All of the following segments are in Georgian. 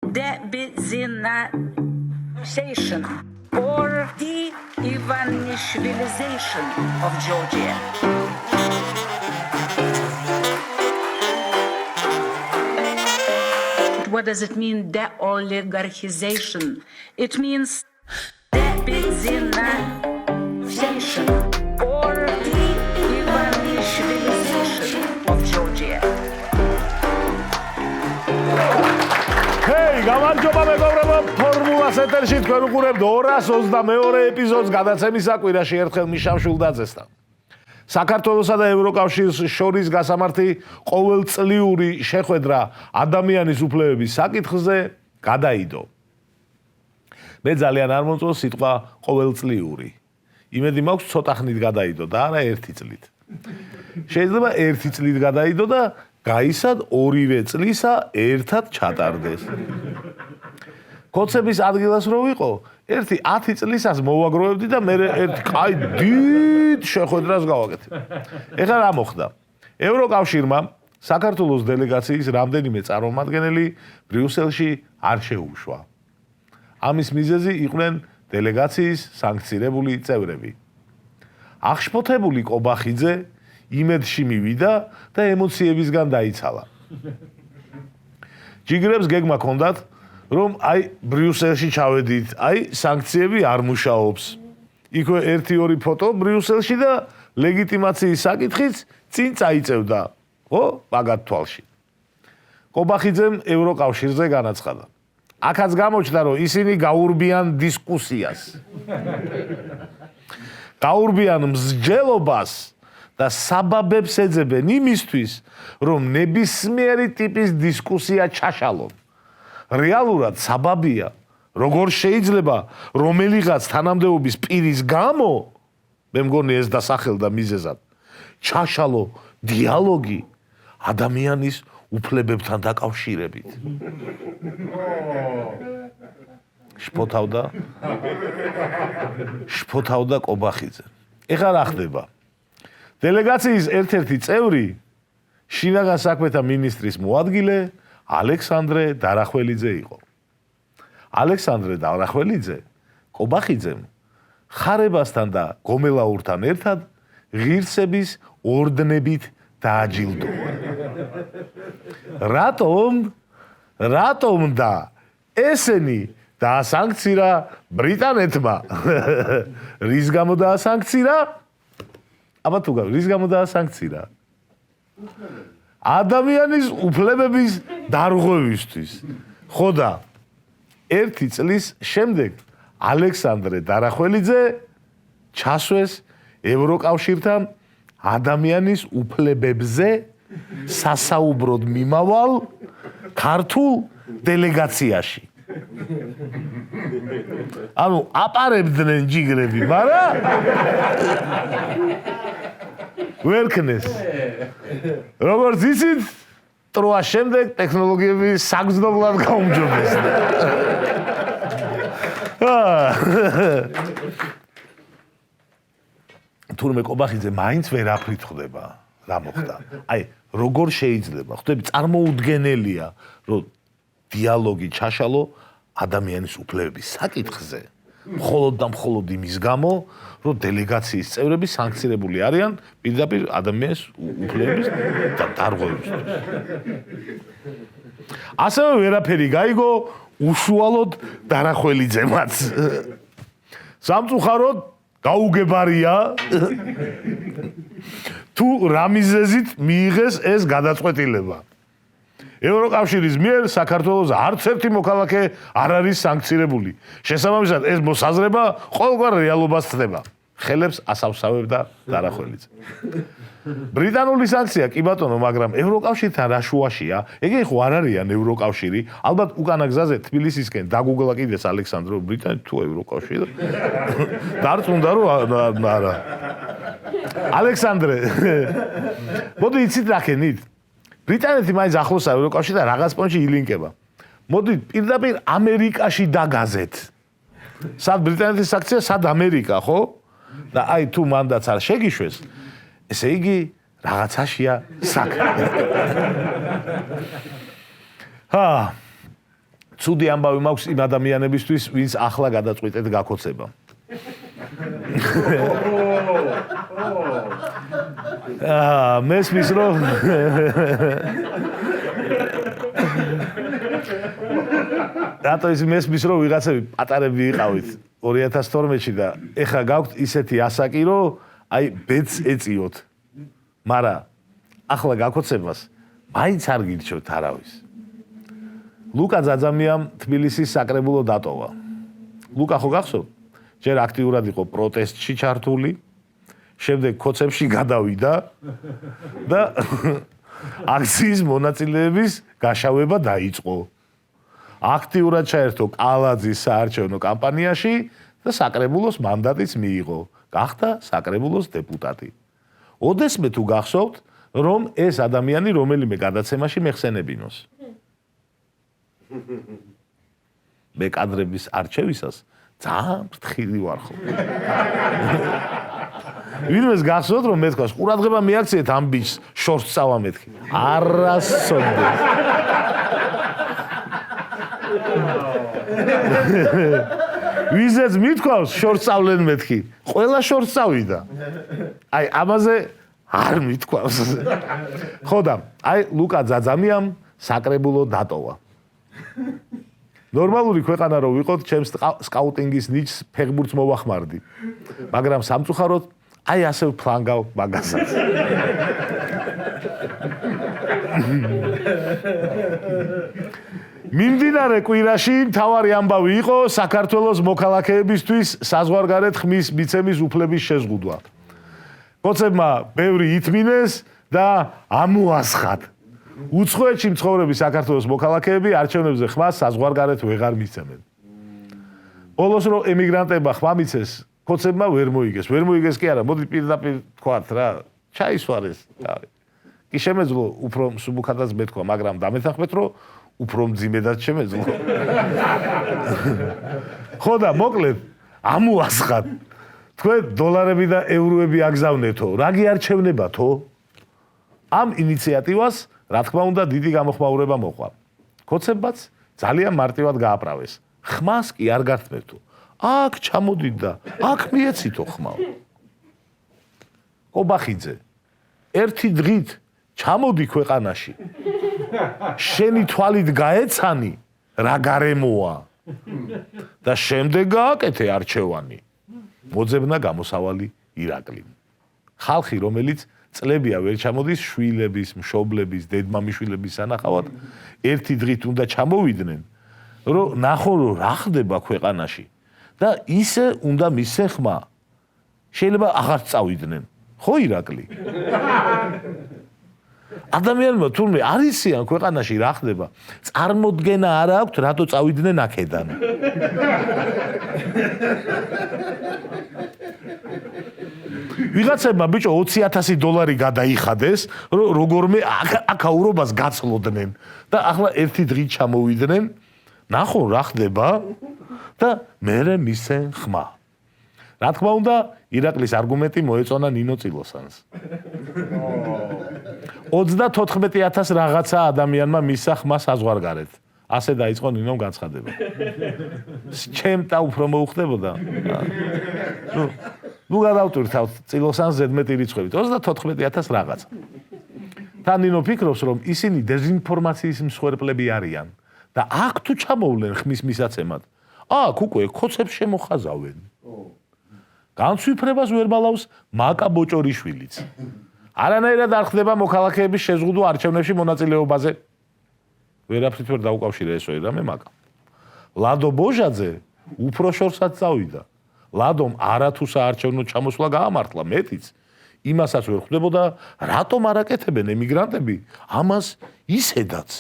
de-Ivanishvilization or de-Ivanishvilization of Georgia. What does it mean, de-oligarchization? It means de-Ivanishvilization or de-Ivanishvilization of Georgia. Hey, გამარჯობა მეგობრებო, ფორმულას ეთერში თქვენ უყურებთ 222 ეპიზოდს გადაცემის საკვირაში ერთხელ მიშა მშვილდაძესთან. საქართველოსა და ევროკავშირის შორის გასამართი ყოველწლიური შეხვედრა ადამიანის უფლებების საკითხზე გადაიდო. მე ძალიან არ მომწონს სიტყვა ყოველწლიური. იმედი მაქვს ცოტა ხნით გადაიდო და არა ერთი წლით. შეიძლება ერთი წლით გადაიდო და გაისად ორივე წლისა ერთად ჩატარდეს. კოცების ადგილას რო ვიყო, ერთი 10 წლისას მოვაგროვებდი და მე ერთი კაი დიდ შეხვედრას გავაკეთე. ეხლა რა მოხდა? ევროკავშირმა საქართველოს დელეგაციის რამდენიმე წარმომადგენელი ბრიუსელში არ შეუშვა. ამის მიზეზი იყვნენ დელეგაციის სანქცირებული წევრები. აღშფოთებული კობახიძე იმედში მივიდა და ემოციებისგან დაიცალა. ჯიგრებს გეგმა ჰქონდათ, რომ აი ბრიუსელში ჩავედით, აი სანქციები არ მუშაობს. იქვე 1-2 ფოტო ბრიუსელში და ლეგიტიმაციის საკითხიც წინ წაიწევდა, ხო, მაგათ თვალში. კობახიძემ ევროკავშირზე განაცხადა. აქაც გამოჩნდა, რომ ისინი გაურბიან დისკუსიას. გაურბიან მსჯელობას და საბაბებს ეძებენ იმისთვის, რომ ნებისმიერი ტიპის დისკუსია ჩაშალონ. რეალურად საბაბია, როგორ შეიძლება რომელიღაც თანამდებობის პირის გამო, მე მგონი ეს დასახელდა მიზეზად, ჩაშალო დიალოგი ადამიანის უფლებებთან დაკავშირებით. შფოთავდა კობახიძე. ეხლა რა ხდება? დელეგაციის ერთ-ერთი წევრი შინაგან საქმეთა მინისტრის მოადგილე ალექსანდრე დარახველიძე იყო. ალექსანდრე დარახველიძე კობახიძემ ხარებასთან და გომელაურთან ერთად ღირსების ორდნებით დააჯილდოვა. რატომ და ესენი დაასანქცირა ბრიტანეთმა? რის გამო დაასანქცირა? აბა თუ რის გამო დაასანქცირა? ადამიანის უფლებების დარღვევისთვის. ხო და 1 წლის შემდეგ ალექსანდრე დარახველიძე ჩასვეს ევროკავშირთან ადამიანის უფლებებზე სასაუბროდ მიმავალ ქართულ დელეგაციაში. ანუ აპარებდნენ ჯიგრები, მაგრამ ვერ ქნეს. როგორც იცით, ტროას შემდეგ ტექნოლოგიები საგრძნობლად გაუმჯობესდა. თურმე კობახიძე მაინც ვერაფრით ხვდება, რა მოხდა? აი, როგორ შეიძლება? ხვდები, წარმოუდგენელია, რომ დიალოგი ჩაშალო ადამიანის უფლებების საკითხზე. მხოლოდ და მხოლოდ იმის გამო, რომ დელეგაციის წევრები სანქცირებული არიან პირდაპირ ადამიანის უფლებების დარღვევისთვის. ასევე ვერაფერი გაიგო უშუალოდ დარახველიძემაც. სამწუხაროდ გაუგებარია თუ რა მიზეზით მიიღეს ეს გადაწყვეტილება. ევროკავშირის მიერ საქართველოს არც ერთი მოქალაქე არ არის სანქცირებული. შესაბამისად, ეს მოსაზრება ყოველგვარ რეალობას ხდება. ხელებს ასავსავებდა დარახველიძე. ბრიტანული სანქცია კი ბატონო, მაგრამ ევროკავშირთან რა შუაშია? ეგენი ხო არ არიან ევროკავშირი. ალბათ უკანა გზაზე თბილისისკენ დაგუგლა კიდეც ალექსანდრო ბრიტანეთი თუ ევროკავშირი. დარწმუნდა რომ არა. ალექსანდრე, მოდი იცით რა ხენით? ბრიტანეთი მაინც ახლოსაა ევროკავშირთან რაღაც პონჩი ილინკება. მოდი პირდაპირ ამერიკაში დაგაზეთ. სად ბრიტანეთის სანქცია, სად ამერიკა, ხო? და აი თუ მანდაც არ შეგიშვეს, ესე იგი რაღაცაშია საქმე. ცუდი ამბავი მაქვს იმ ადამიანებისთვის, ვინც ახლა გადაწყვიტეთ გაქოცება. მესმის რომ რატო ის მესმის რომ ვიღაცები პატარები იყავით 2012-ში და ეხლა გაქვთ ისეთი ასაკი რომ აი ბედს ეწიოთ. მაგრამ ახლა გაქოცებას მაინც არ გირჩევთ არავის. ლუკა ძაძამიამ თბილისის საკრებულო დატოვა. ლუკა ხო გახსოვთ? ჯერ აქტიურად იყო პროტესტში ჩართული, შემდეგ ქოცებში გადავიდა და აქციის მონაწილეების გაშავება დაიწყო. აქტიურად ჩაერთო კალაძის საარჩევნო კამპანიაში და საკრებულოს მანდატიც მიიღო. გახდა საკრებულოს დეპუტატი. ოდესმე თუ გახსოვთ, რომ ეს ადამიანი რომელიმე გადაცემაში მეხსენებინოს. მე კადრების არჩევისას ძალიან ფრთხილი ვარ ხო. ვინმეს გახსოვთ რომ მე თქვას ყურადღება მიაქციეთ ამ ბიჭს შორს წავა მეთქი. არასოდეს. ვიზეც მithქვავს შორს წავლენ მეთქი. ყველა შორს წავიდა. აი ამაზე არ მithქვავს. ხო და აი ლუკა ძაძამიამ საკრებულო დატოვა. ნორმალური ქვეყანა რო ვიყოთ, ჩემს სკაუტინგის ნიჩს ფეხბურთს მოვახმარდი. მაგრამ სამწუხაროდ აი ასე ვფლანგავ მაგასაც. მიმდინარე კვირაში მთავარი ამბავი იყო საქართველოს მოქალაქეებისთვის საზღვარგარეთ ხმის მიცემის უფლების შეზღუდვა. კოცებმა ბევრი ითმინეს და ამოასხათ. უცხოეთში მცხოვრები საქართველოს მოქალაქეები არჩევნებზე ხმას საზღვარგარეთ ვეღარ მისცემენ. ბოლოს რომ ემიგრანტებმა ხმა მიცეს, კოცებმა ვერ მოიგეს. ვერ მოიგეს კი არა, მოდი პირდაპირ თქვათ რა, ჩაისვარეს. კი შემეძლო უფრო მსუბუქადაც მეთქვა, მაგრამ დამეთანხმეთ რომ უფრო მძიმედად შემეძლო. ხო და მოკლედ ამოასხათ. თქვენ დოლარები და ევროები აგზავნეთო, რა გიარჩევნებათო? ამ ინიციატივას რა თქმა უნდა დიდი გამოხმაურება მოყვა. კოცებმაც ძალიან მარტივად გააправეს. ხმას კი არ გართმევთო. აქ ჩამოდით და აქ მიეცითო ხმა. ობახიძე, ერთი დღით ჩამოდი ქვეყანაში. შენი თვალით გაეცანი რა გარემოა და შემდეგ გააკეთე არჩევანი. მოძებნა გამოსავალი ირაკლი. ხალხი რომელიც წლებია ვერ ჩამოდის შვილების, მშობლების, დედმამიშვილების სანახავად, ერთი დღით უნდა ჩამოვიდნენ, რომ ნახო რომ რა ხდება ქვეყანაში და ისე უნდა მისცე ხმა. შეიძლება აღარ წავიდნენ. ხო ირაკლი? ადამიანებმა თურმე არ იციან ქვეყანაში რა ხდება. წარმოდგენა არ აქვთ რატო წავიდნენ აქედან. ვიღაცებმა ბიჭო 20,000 დოლარი გადაიხადეს, რომ როგორმე აქაურობას გაცლოდნენ და ახლა ერთი დღით ჩამოვიდნენ, ნახო რა ხდება და მერე მისცენ ხმა. რა თქმა უნდა, ირაკლის არგუმენტი მოეწონა ნინო წილოსანს. 34,000 რაღაცა ადამიანმა მისცა ხმა საზღვარგარეთ. ასე დაიწყო ნინომ განცხადება. ჩემთა უფრო მოუხდებოდა. ნუ გადავტვირთავთ წილოსანს ზედმეტი რიცხვებით. 34,000 რაღაცა. თან ნინო ფიქრობს, რომ ისინი დეზინფორმაციის მსხვერპლები არიან და აქ თუ ჩამოვლენ ხმის მისაცემად, აქ უკვე ხოცებს შემოხაზავენ. განცვიფრებას ვერ ბალავს მაკა ბოჭორიშვილიც. არანაირად არ ხდება მოქალაქეების შეზღუდვა არჩევნებში მონაწილეობაზე. ვერაფრით ვერ დაუკავშირა ეს რამე მაკა. ლადო ბოჟაძე უფრო შორსაც წავიდა. ლადომ არათუ საარჩევნო ჩამოსვლა გაამართლა, მეტიც იმასაც ვერ ხვდებოდა, რატომ არ აკეთებენ ემიგრანტები ამას ისედაც.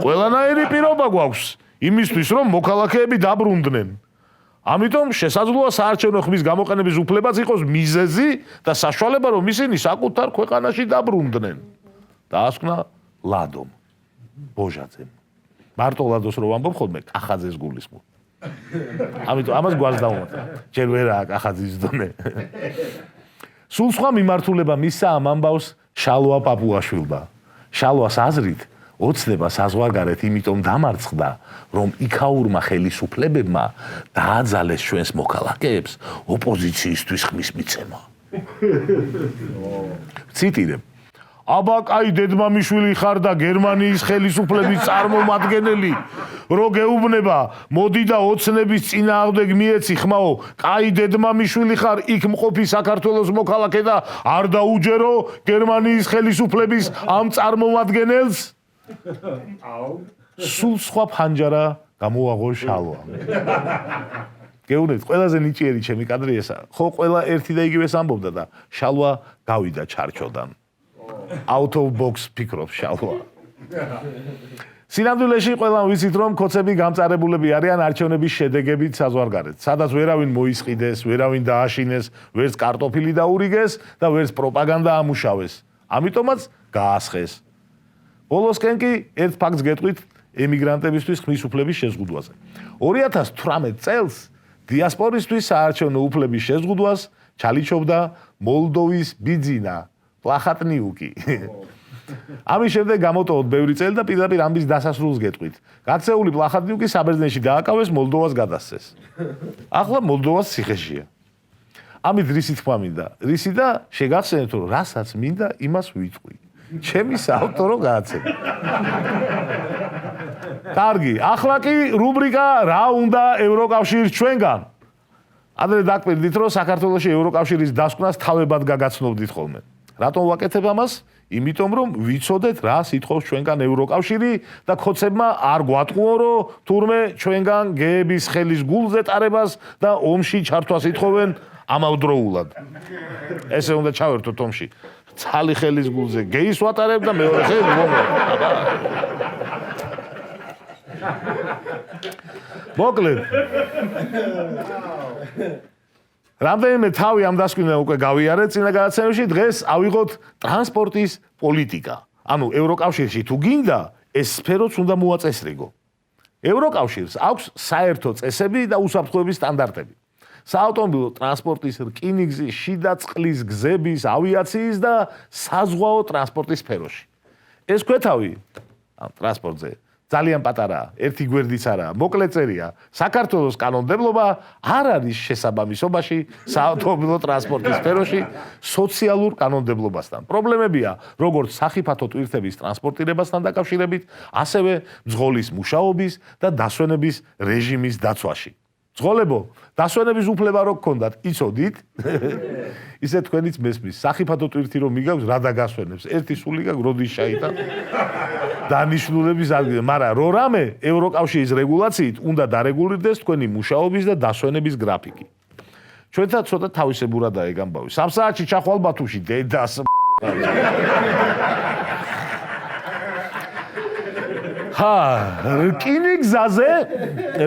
ყველანაირი პირობა გვაქვს იმისთვის, რომ მოქალაქეები დაბრუნდნენ. ამიტომ შესაძლოა საარჩევნო ხმის გამოყენების უფლებაც იყოს მიზეზი და საშუალება, რომ ისინი საკუთარ ქვეყანაში დაბრუნდნენ. დაასკვნა ლადომ ბოჟაძემ. მარტო ლადოს რო ვამბობ ხოლმე, კახაძეს გულისხმობ. ამიტომ ამას გვარს დავუმატა. ჯერ ვერაა კახაძის დონე. სულ სხვა მიმართულება მისცა ამ ამბავს შალვა პაპუაშვილმა. შალვას აზრით, ოცნება საზღვარგარეთ იმიტომ დამარცხდა, რომ იქაურმა ხელისუფლებებმა დააძალეს ჩვენს მოქალაქეებს ოპოზიციისთვის ხმის მიცემა. ციტირებ. აბა კაი დედმამიშვილი ხარ და გერმანიის ხელისუფლების წარმომადგენელი, რო გეუბნება, მოდი და ოცნების წინააღმდეგ მიეცი ხმაო, კაი დედმამიშვილი ხარ, იქ მყოფი საქართველოს მოქალაქე და არ დაუჯერო გერმანიის ხელისუფლების ამ წარმომადგენელს? სულ სხვა ფანჯარა გამოაღო შალვა. გეუბნებით, ყველაზე ნიჭიერი ჩემი კადრი ესა. ხო, ყველა ერთი და იგივეს ამბობდა და შალვა გავიდა ჩარჩოდან. Out of box ფიქრობს შალვა. სინამდვილეში ყველამ ვიცით, რომ ქოცები გამწარებულები არიან არჩევნების შედეგებით საზღვარგარეთ, სადაც ვერავინ მოისყიდეს, ვერავინ დააშინეს, ვერც კარტოფილი დაურიგეს და ვერც პროპაგანდა ამუშავეს. ამიტომაც გაასხეს. ბოლოსკენ კი ერთ ფაქტს გეტყვით ემიგრანტებისთვის ხმის უფლების შეზღუდვაზე. 2018 წელს დიასპორისთვის საარჩევნო უფლების შეზღუდვას ჩალიჩობდა მოლდოვის ბიძინა პლახატნიუკი. ამის შემდეგ გამოტოვოთ ბევრი წელი და პირდაპირ ამის დასასრულს გეტყვით. გაქცეული პლახატნიუკი საბერძნეთში დააკავეს, მოლდოვას გადასცეს. ახლა მოლდოვას ციხეშია. ამით რისი თქმა მინდა? რისი და შეგახსენეთ, რომ რასაც მინდა, იმას ვიტყვი. ჩემი საავტორო გადაცემა. კარგი, ახლა კი რუბრიკა რა უნდა ევროკავშირს ჩვენგან. ადრე დაგკვირდით, რომ საქართველოში ევროკავშირის დასკვნას თავებად გაგაცნობდით ხოლმე. რატომ ვაკეთებ ამას? იმიტომ რომ ვიცოდეთ რა სიტყავს ჩვენგან ევროკავშირი და ქოცებმა არ გვატყუო რომ თურმე ჩვენგან გეების ხელის გულზე ტარებას და ომში ჩართვას ითხოვენ ამავდროულად. ესე უნდა ჩავერთოთ ომში. ცალი ხელის გულზე გეის ვატარებ და მეორე ხელი მომო. მოკლედ. რამდენიმე თავი ამ დასკვნიდან უკვე გავიარეთ წინა გადაცემებში, დღეს ავიღოთ ტრანსპორტის პოლიტიკა. ანუ ევროკავშირში თუ გინდა, ეს სფეროც უნდა მოაწესრიგო. ევროკავშირს აქვს საერთო წესები და უსაფრთხოების სტანდარტები. საავტომობილო ტრანსპორტის რკინიგზის, შიდა წყლის გზების, ავიაციის და საზღვაო ტრანსპორტის სფეროში. ეს ქვეთავი ამ ტრანსპორტზე ძალიან პატარაა, ერთი გვერდიც არაა, მოკლე წერია. საქართველოს კანონმდებლობა არ არის შესაბამისობაში საავტომობილო ტრანსპორტის სფეროში სოციალურ კანონმდებლობასთან. პრობლემებია, როგორც სახიფათო ტვირთების ტრანსპორტირებასთან დაკავშირებით, ასევე მძღოლის მუშაობის და დასვენების რეჟიმის დაცვაში. მძღოლებო, დასვენების უფლება რო გქონდათ, იცოდით? ისე თქვენიც მესმის, სახიფათო ტვირთი რომ მიგაქვს, რა დაგასვენებს? ერთი სული გაქვს, როდის შაიტა? დანიშნულების ადგილზე, მაგრამ რო რამე ევროკავშირის რეგულაციით უნდა დარეგულირდეს თქვენი მუშაობის და დასვენების გრაფიკი. ჩვენთან ცოტა თავისებურადაა ეგ ამბავი. 3 საათში ჩახვალ ბათუმში, დედას.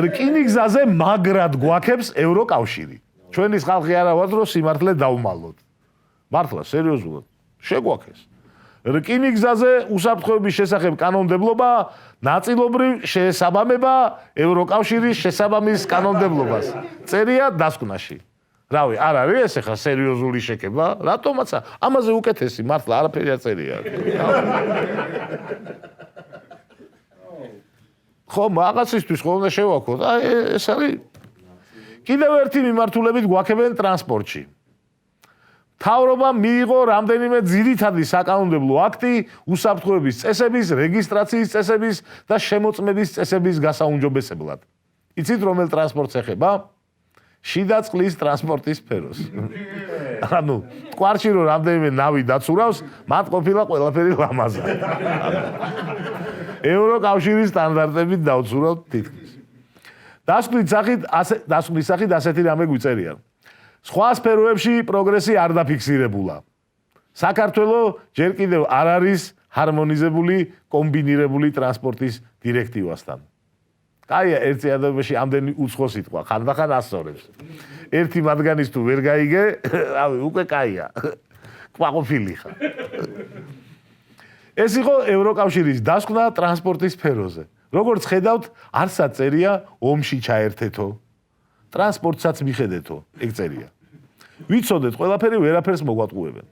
რკინიგზაზე მაგრად გვაქებს ევროკავშირი. ჩვენის ხალხი არა ვართ, რომ სიმართლე დავმალოთ. მართლა, სერიოზულად, შეგვაქეს. რკინიგზაზე უსაფრთხოების შესახებ კანონმდებლობა ნაწილობრივ შეესაბამება ევროკავშირის შესაბამის კანონმდებლობას. წერია დასკვნაში. რავი, არ არის ეს ახლა სერიოზული შეკება? რატომაც ამაზე უკეთესი მართლა არაფერი არ წერია. ხო, მაგაცისთვის ხო უნდა შევაქოთ. აი ეს არის კიდევ ერთი მიმართულებით გვაქებენ ტრანსპორტში. მთავრობამ მიიღო რამდენიმე ძირითადი საკანონმდებლო აქტი უსაფრთხოების წესების, რეგისტრაციის წესების და შემოწმების წესების გასაუმჯობესებლად. იცით რომელ ტრანსპორტს ეხება? შიდა წყლის ტრანსპორტის სფეროს. ანუ კვარში რომ რამდენიმე ნავი დაცურავს, მათ ყოფილა ყველაფერი ლამაზა. ევროკავშირის სტანდარტებით დავცურავთ თითქმის. დასკვნის სახით ასეთი რამე გვიწერია. სხვა სფეროებში პროგრესი არ დაფიქსირებულა. საქართველოს ჯერ კიდევ არ არის ჰარმონიზებული კომბინირებული ტრანსპორტის დირექტივასთან. კაია, ერთი ადამიანში ამდენი უცხო სიტყვა, ხანდახან ასწორებს. ერთი მათგანის თუ ვერ გაიგე, რავი, უკვე კაია. კვაყოფილი ხარ. ეს იყო ევროკავშირის დასკვნა ტრანსპორტის სფეროზე. როგორც ხედავთ, არცაც წერია ომში ჩაერთეთო. ტრანსპორტსაც მიხედეთო, ეგ წერია. ვიცოდეთ, ყველაფერი ვერაფერს მოგვატყუებენ.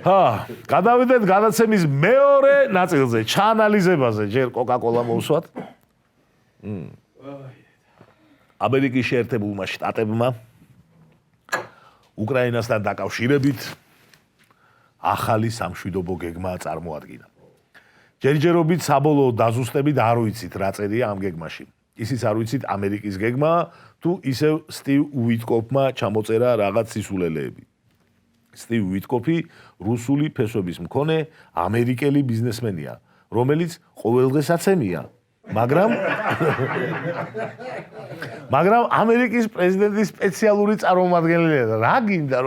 გადავიდეთ გადაცემის მეორე ნაწილზე, ჩაანალიზებაზე, ჯერ კოკა-კოლა მოვსვათ. ამერიკის შეერთებულმა შტატებმა უკრაინასთან დაკავშირებით ახალი სამშვიდობო გეგმა წარმოადგინა. ჯერჯერობით საბოლოო დაზუსტებით არ ვიცით რა წერია ამ გეგმაში. ისიც არ ვიცით ამერიკის გეგმა თუ ისევ სტივ უიტკოფმა ჩამოწერა რაღაც სისულელეები. სტივ უიტკოფი რუსული ფესვების მქონე ამერიკელი ბიზნესმენია, რომელიც ყოველდღესაცემია, მაგრამ ამერიკის პრეზიდენტის სპეციალური წარმომადგენელია. რა გინდა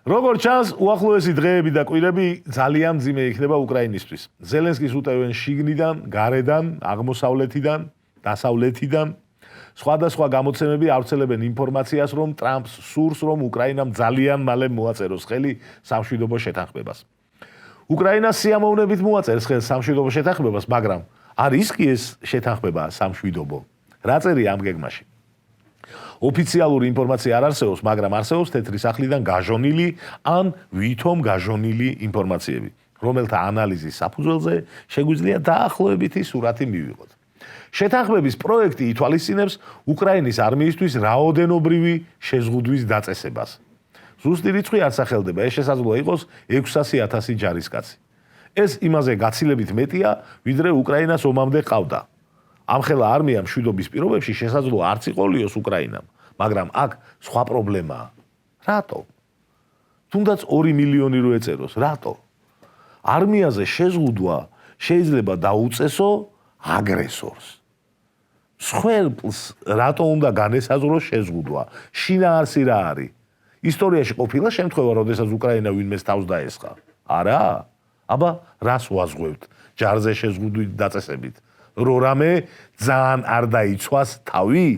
როგორც ჩანს, უახლოესი დღეები და კვირები ძალიან მძიმე იქნება უკრაინისთვის. ზელენსკის უტევენ შიგნიდან, გარედან, აღმოსავლეთიდან, დასავლეთიდან. სხვადასხვა გამოცემები ავრცელებენ ინფორმაციას, რომ ტრამპს სურს, რომ უკრაინამ ძალიან მალე მოაწეროს ხელი სამშვიდობო შეთანხმებას. უკრაინა სიამოვნებით მოაწერს ხელს სამშვიდობო შეთანხმებას, მაგრამ არის კი ეს შეთანხმება სამშვიდობო? რა წერია ამ გეგმაში? ოფიციალური ინფორმაცია არ არსებობს, მაგრამ არსებობს თეთრი სახლიდან გაჟონილი ან ვითომ გაჟონილი ინფორმაციები, რომელთა ანალიზის საფუძველზე შეგვიძლია დაახლოებითი სურათი მივიღოთ. შეთანხმების პროექტი ითვალისწინებს უკრაინის არმიისთვის რაოდენობრივი შეზღუდვის დაწესებას. ზუსტი რიცხვი არ სახელდება, ეს შესაძლოა იყოს 600,000 ჯარისკაცი. ეს იმაზე გაცილებით მეტია, ვიდრე უკრაინას ომამდე ყავდა. ამხელა არმიამ მშვიდობის პირობებში შესაძლოა არც იყოლიოს უკრაინამ, მაგრამ აქ სხვა პრობლემაა. რატო? თუნდაც 2 მილიონი რო ეწეროს, რატო? არმიაზე შეზღუდვა შეიძლება დაუწესო აგრესორს. სხვერპლს რატო უნდა განესაზღვროს შეზღუდვა? შინაარსი რა არის? ისტორიაში ყოფილა შემთხვევა, როდესაც უკრაინა ვინმეს თავს დაესხა? არა? აბა, რას ვაზღვევთ ჯარზე შეზღუდვით დაწესებით? რო რამე ძალიან არ დაიცვას თავი?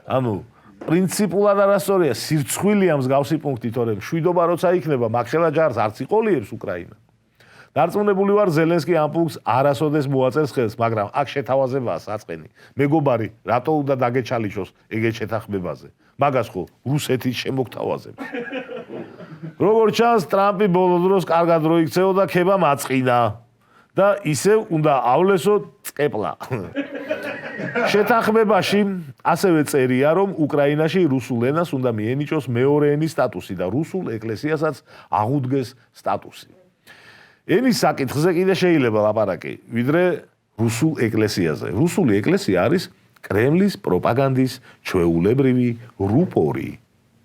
ანუ პრინციპულად არასწორია, სირცხვილია მსგავსი პუნქტი, თორემ მშვიდობა როცა იქნება, მაგხელა ჯარს არც იყოლიებს უკრაინა. დარწმუნებული ვარ, ზელენსკი ამ პუნქტს არასოდეს მოაწერს ხელს, მაგრამ აქ შეთავაზებაა საწყენი. მეგობარი, რატო უნდა დაგეჩალიჩოს ეგეთ შეთანხმებაზე? მაგას ხო რუსეთი შემოგთავაზებს. როგორც ჩანს, ტრამპი ბოლო დროს კარგად რო იქცეოდა, ქება მაწყინა და ისევ უნდა ავლესო წყეპლა. შეთანხმებაში ასევე წერია, რომ უკრაინაში რუსულ ენას უნდა მიენიჭოს მეორე ენის სტატუსი და რუსულ ეკლესიასაც აღუდგეს სტატუსი. ენის საკითხზე კიდე შეიძლება ლაპარაკი, ვიდრე რუსულ ეკლესიაზე. რუსული ეკლესია არის კრემლის პროპაგანდის ჩვეულებრივი რუპორი.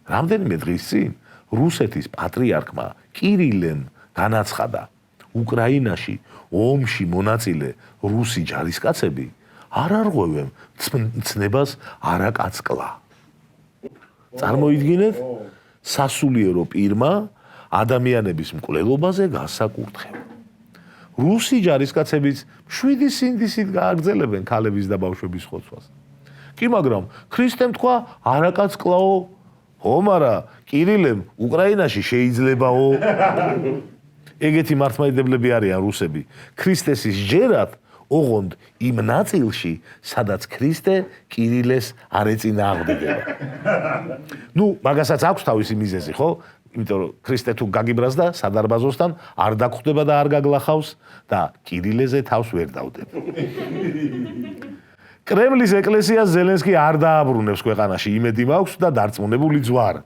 რამდენიმე დღის წინ რუსეთის პატრიარქმა კირილემ განაცხადა, უკრაინაში ომში მონაწილე რუსი ჯარისკაცები არ არღვევენ ცნებას არაკაცკლა. წარმოიდგინეთ, სასულიერო პირმა ადამიანების მკვლელობაზე გასაკურთხება. რუსი ჯარისკაცებიც 7 სინდისით გააგრძელებენ ქალების და ბავშვების ხოცვას. კი, მაგრამ ქრისტემ თქვა არაკაცკლაო, ხომარა კირილემ უკრაინაში შეიძლებაო. ეგეთი მართლმადიდებლები არიან რუსები. ქრისტესის ჯერად ოღონდ იმ ნაწილში, სადაც ქრისტე კირილეს არ ეწინააღმდეგება. მაგასაც აქვს თავისი მიზეზი, ხო? იმიტომ რომ ქრისტე თუ გაგიბრას და სადარბაზოსთან არ დაგხვდება და არ გაგლახავს და კირილეზე თავს ვერ დავდებ. კრემლის ეკლესიას ზელენსკი არ დააბრუნებს ქვეყანაში, იმედი მაქვს და დარწმუნებული ძვარ.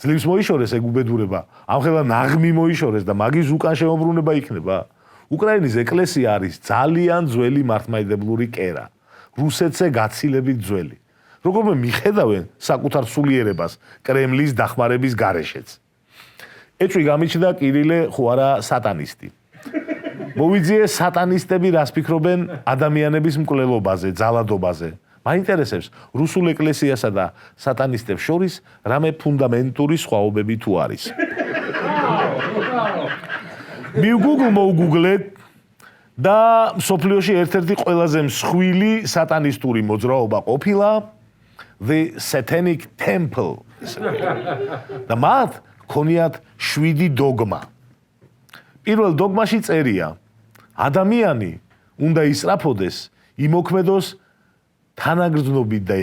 ძლივს მოიშორეს ეგ უბედურება, ამხელა ნაღმი მოიშორეს და მაგის უკან შემოbrunება იქნება. უკრაინის ეკლესია არის ძალიან ძველი მართლმადიდებლური კერა, რუსეთზე გაცილებით ძველი. როგორმე მიხედავენ საკუთარ სულიერებას კრემლის დახმარების გარეშეც. ეჭვი გამიჩნდა კირილე ხო არა სატანისტი. მოვიძიე სატანისტები რას ფიქრობენ ადამიანების მკვლელობაზე, ძალადობაზე. მაინტერესებს რუსულ ეკლესიასა და სატანისტებს შორის რამე ფუნდამენტური სხვაობები თუ არის. მოგუგლეთ და მსოფლიოში ერთ-ერთი ყველაზე მსხვილი სატანისტური მოძრაობა ყოფილა The Satanic Temple. და მათ ქონიათ 7 დოგმა. პირველ დოგმაში წერია, ადამიანი უნდა ისწრაფოდეს, იმოქმედოს თანაგრძნობით და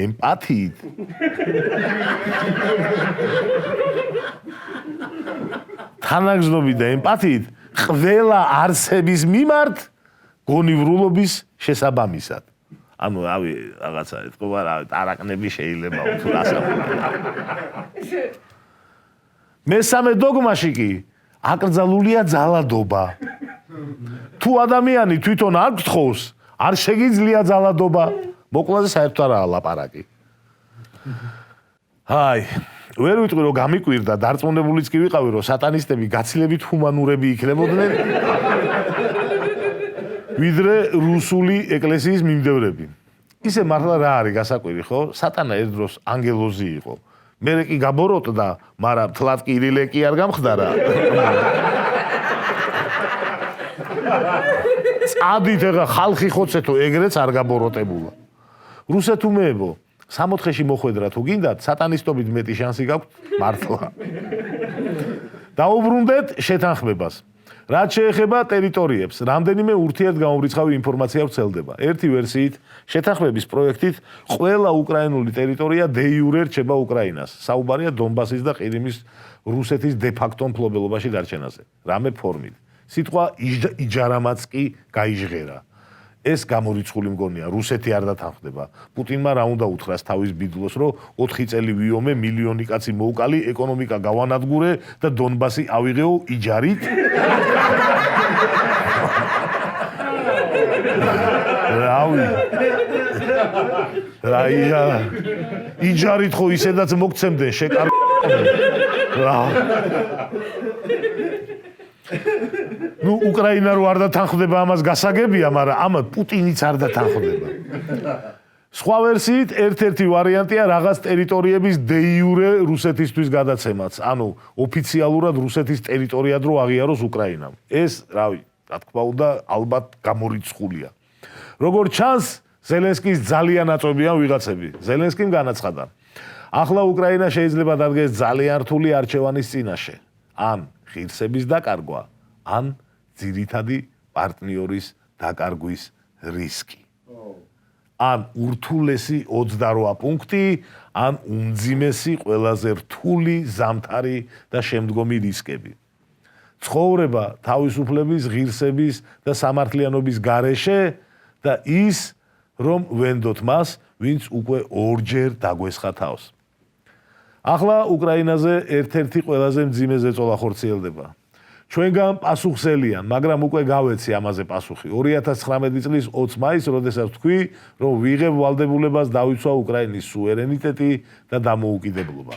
ემპათიით ყველა არსების მიმართ გონივრულობის შესაბამისად. ანუ რავი რაღაცა ეთქობა რა ტარაკნები შეიძლება თუ დასაბუთება. მესამე დოგმაში კი აკრძალულია ძალადობა. თუ ადამიანი თვითონ არ გთხოვს, არ შეგიძლია ძალადობა. მოკლაზე საერთოდ არაა ლაპარაკი. აი, ვერ ვიტყვი რომ გამიკვირდა, დარწმუნებულიც კი ვიყავი რომ სატანისტები გაცილებით ჰუმანურები იქნებოდნენ. ვიდრე რუსული ეკლესიის მიმდევრები. ისე მართლა რა არის გასაკვირი, ხო? სატანა ერთ დროს ანგელოზი იყო. მერე კი გაბოროტდა, მაგრამ თლად კირილე კი არ გამხდარა. წადით ეხა ხალხი ხოცეთო ეგრეც არ გაბოროტებულა. რუსეთუმეებო, 64-ში მოხვედრა თუ გინდათ, სატანისტობით მეტი შანსი გაქვთ მართლა. დაუბრუნდეთ შეთანხმებას. რაც შეეხება ტერიტორიებს, რამდენიმე ურთიერთგამომრიცხავი ინფორმაცია ვრცელდება. ერთი ვერსიით, შეთანხმების პროექტით ყველა უკრაინული ტერიტორია დე იურე რჩება უკრაინას. საუბარია დონბასის და ყირიმის რუსეთის დე ფაქტო მფლობელობაში დარჩენაზე. რამე ფორმით. სიტყვა იჯარამაც კი გაიჟღერა. ეს გამორიცხული მგონია, რუსეთი არ დათანხმდება. პუტინმა რა უნდა უთხრას თავის ბიდლოს, რომ 4 წელი ვიომე, მილიონი კაცი მოუკალი, ეკონომიკა გავანადგურე და დონბასი ავიღეო იჯარით. რავი. რაია. იჯარით ხო ისედაც მოგცემდნენ შეკარ. რა. ნუ უკრაინა რო არ დათანხმდება ამას გასაგებია, მაგრამ ამათ პუტინიც არ დათანხმდება. სხვა ვერსიით ერთ-ერთი ვარიანტია რაღაც ტერიტორიების დე იურე რუსეთისთვის გადაცემაც, ანუ ოფიციალურად რუსეთის ტერიტორიად რო აღიაროს უკრაინამ. ეს, რავი, რა თქმა უნდა, ალბათ გამორიცხულია. როგორც ჩანს, ზელენსკის ძალიან აწვევიან ვიღაცები. ზელენსკიმ განაცხადა: ახლა უკრაინა შეიძლება დადგეს ძალიან რთული არჩევანის წინაშე. ან ღირსების დაკარგვა, ან ძირითადი პარტნიორის დაკარგვის რისკი. ან ურთულესი 28 პუნქტი, ან უმძიმესი ყველაზე რთული ზამთარი და შემდგომი რისკები. ცხოვრება თავისუფლების, ღირსების და სამართლიანობის გარეშე და ის, რომ ვენდოთ მას, ვინც უკვე ორჯერ დაგვესხა თავს. ახლა უკრაინაზე ერთ-ერთი ყველაზე მძიმე ზეწოლა ხორციელდება. ჩვენგან პასუხსელიან, მაგრამ უკვე გავეცი ამაზე პასუხი. 2019 წლის 20 მაისს, როდესაც ვთქვი, რომ ვიღებ ვალდებულებას დავიცვა უკრაინის სუვერენიტეტი და დამოუკიდებლობა.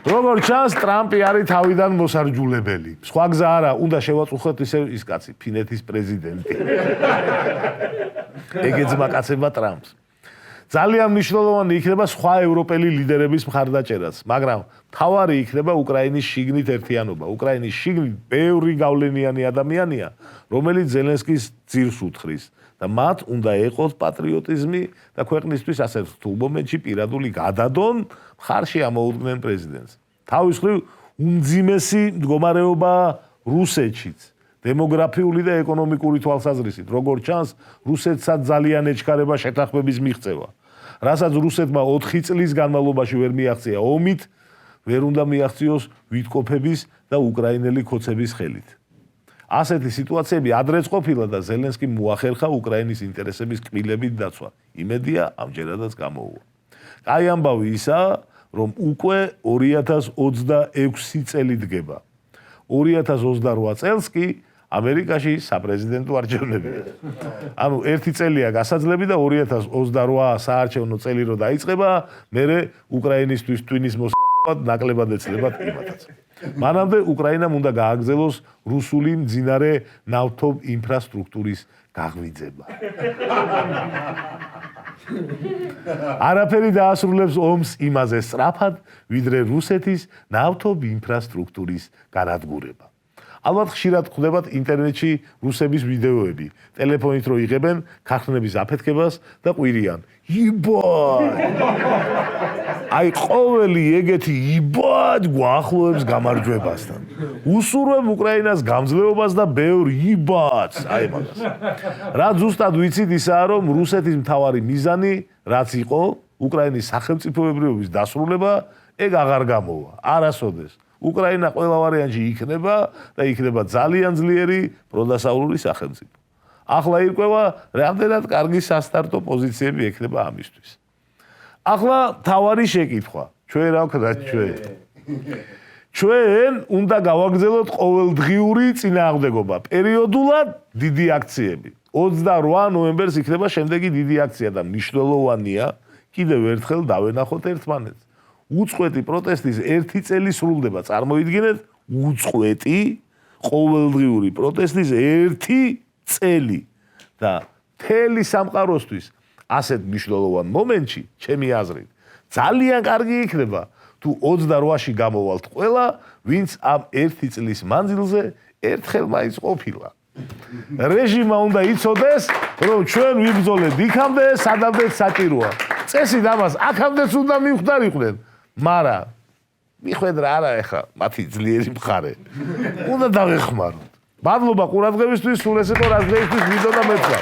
როგორც ჩანს, ტრამპი არის თავიდან მოსარჯულებელი. სხვა გზა არა, უნდა შევაწუხოთ ისევ ის კაცი, ფინეთის პრეზიდენტი. ეგეძმა კაცება ტრამპს. ძალიან მნიშვნელოვანი იქნება სხვა ევროპელი ლიდერების მხარდაჭერაც, მაგრამ მთავარი იქნება უკრაინის შიგნით ერთიანობა. უკრაინის შიგნით ბევრი გავლენიანი ადამიანია, რომელიც ზელენსკის ძირს უთხრის და მათ უნდა ეყოთ პატრიოტიზმი და ქვეყნისთვის ასე რთულ მომენტში პირადული გადადონ მხარში ამოუდგნენ პრეზიდენტს. თავის მხრივ უმძიმესი მდგომარეობა რუსეთშიც. დემოგრაფიული და ეკონომიკური თვალსაზრისით, როგორც ჩანს, რუსეთსაც ძალიან ეჩქარება შეთანხმების მიღწევა. რასაც რუსეთმა 4 წლის განმავლობაში ვერ მიაღწია ომით, ვერ უნდა მიაღწიოს ვითყოფების და უკრაინელი ქოცების ხელით. ასეთი სიტუაციები ადრეც ყოფილა და ზელენსკიმ მოახერხა უკრაინის ინტერესების კბილებით დაცვა. იმედია ამჯერადაც გამოუვა. კაი ამბავი ისაა, რომ უკვე 2026 წელი დგება. 2028 წელს კი ამერიკაში საპრეზიდენტო არჩევნებია. ანუ 1 წელია გასაძლები და 2028 საარჩევნო წელი რო დაიწყება, მერე უკრაინისთვის ტვინის მოსწრაფად ნაკლებად ეცლებათ იმათაც. მანამდე უკრაინამ უნდა გააგრძელოს რუსული მძინარე ნავთობ ინფრასტრუქტურის გაღვიძება. არაფერი დაასრულებს ომს იმაზე სწრაფად, ვიდრე რუსეთის ნავთობ ინფრასტრუქტურის განადგურება. ალბათ ხშირად ხვდებათ ინტერნეტში რუსების ვიდეოები. ტელეფონით რო იღებენ ქარხნების აფეთქებას და ყვირიან: იბაი! აი ყოველი ეგეთი იბაი იბად გვახლოებს გამარჯვებასთან. უსურვებ უკრაინას გამძლეობას და ბევრ იბადს, აი მაგას. რა ზუსტად ვიცით ისაა, რომ რუსეთის მთავარი მიზანი, რაც იყო უკრაინის სახელმწიფოებრიობის დასრულება, ეგ აღარ გამოვა. არასოდეს. უკრაინა ყველა ვარიანტში იქნება და იქნება ძალიან ძლიერი პროდასავლური სახელმწიფო. ახლა ირკვევა, რამდენად კარგი სასტარტო პოზიციები ექნება ამისთვის. ახლა თავარი შეკითხვა. ჩვენ რა ვქნათ ჩვენ? ჩვენ უნდა გავაგრძელოთ ყოველდღიური წინააღმდეგობა. პერიოდულად დიდი აქციები. 28 ნოემბერს იქნება შემდეგი დიდი აქცია და მნიშვნელოვანია კიდევ ერთხელ დავენახოთ ერთმანეთს. უწყვეტი პროტესტის 1 წელი სრულდება. წარმოიდგინეთ, უწყვეტი ყოველდღიური პროტესტის 1 წელი და მთელი სამყაროსთვის ასეთ მნიშვნელოვან მომენტში, ჩემი აზრით, ძალიან კარგი იქნება თუ 28-ში გამოვალთ ყველა, ვინც ამ 1 წლის მანძილზე ერთხელ მაინც ყოფილა. რეჟიმა უნდა იცოდეს, რომ ჩვენ ვიბრძოლეთ იქამდე, სადამდეც საჭიროა. წესით ამას აქამდეც უნდა მივხვდარიყვნენ, მაგრამ მიხვედრა არა ეხა მათი ძლიერი მხარე. უნდა დავეხმაროთ. მადლობა ყურადღებისთვის, სულ ეს იყო რაც დღეისთვის ვიდეო მეცხრა.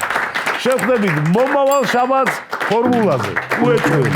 შევხვდებით მომავალ შაბათს ფორმულაზე. უეთქველი.